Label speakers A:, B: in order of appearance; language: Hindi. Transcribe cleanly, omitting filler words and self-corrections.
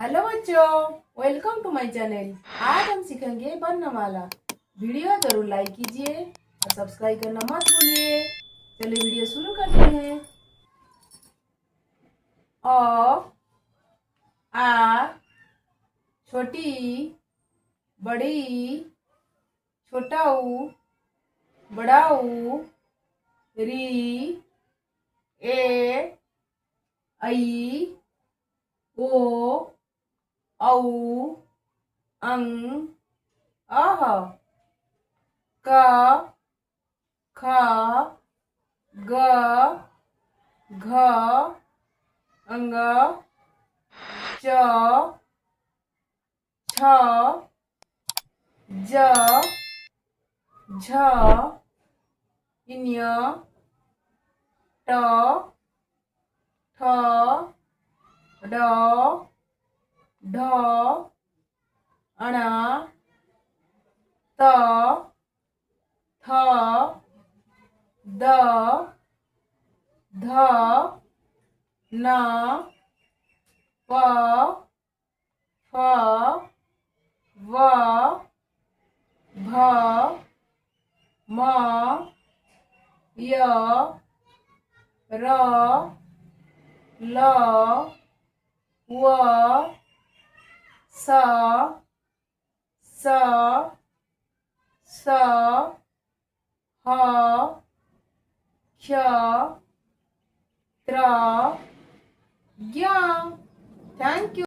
A: हेलो बच्चों, वेलकम टू माय चैनल। आज हम सीखेंगे वर्णमाला। वीडियो जरूर लाइक कीजिए और सब्सक्राइब करना मत भूलिए। चलिए वीडियो शुरू करते हैं। अ, आ, छोटी, बड़ी, छोटा ऊ, बड़ा ऊ, री, ए, ऐ, ओ, औ, अं, अह, क, ख, ग, घ, अंग, च, छ, ज, झ, इन्य, ट, ठ, ड, ढ, अण, त, थ, द, ध, न, प, फ, व, भ, म, य, र, ल, व, स, स, ह, क्ष, त्र, ज्ञ। Thank you.